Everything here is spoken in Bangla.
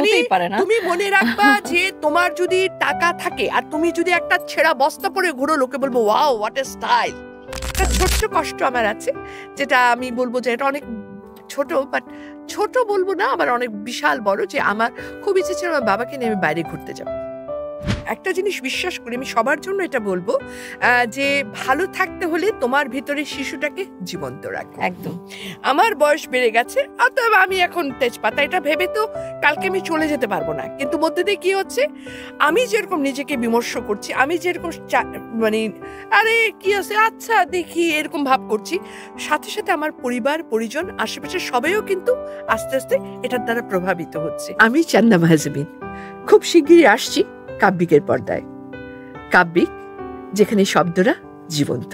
হতেই পারে না। তুমি মনে রাখবা যে তোমার যদি টাকা থাকে আর তুমি যদি একটা ছেঁড়া বস্তা পরে ঘুরো, লোকে বলবো ওয়াও হোয়াট এ স্টাইল। একটা ছোট্ট কষ্ট আমার আছে, যেটা আমি বলবো যে এটা অনেক ছোট, বাট ছোট বলবো না, আমার অনেক বিশাল বড়, যে আমার খুব ইচ্ছে ছিল আমার বাবাকে নিয়ে আমি বাইরে ঘুরতে যাব। একটা জিনিস বিশ্বাস করি, আমি সবার জন্য এটা বলবো, যে ভালো থাকতে হলে তোমার ভিতরে শিশুটাকে জীবন্ত রাখো। একদম। আমার বয়স বেড়ে গেছে, অতএব আমি এখন তেজপাতা, এটা ভেবে তো কালকে আমি চলে যেতে পারবো না। কিন্তু মধ্যে দিয়ে কি হচ্ছে, আমি যেরকম নিজেকে বিমর্ষ করছি, আমি যেরকম মানে আরে কি আছে আচ্ছা দেখি এরকম ভাব করছি, সাথে সাথে আমার পরিবার পরিজন আশেপাশে সবাইও কিন্তু আস্তে আস্তে এটার দ্বারা প্রভাবিত হচ্ছে। আমি চান্না মাহজাবিন খুব শিগগিরই আসছি কাব্যিকের পর্দায়। কাব্যিক, যেখানে শব্দরা জীবন্ত।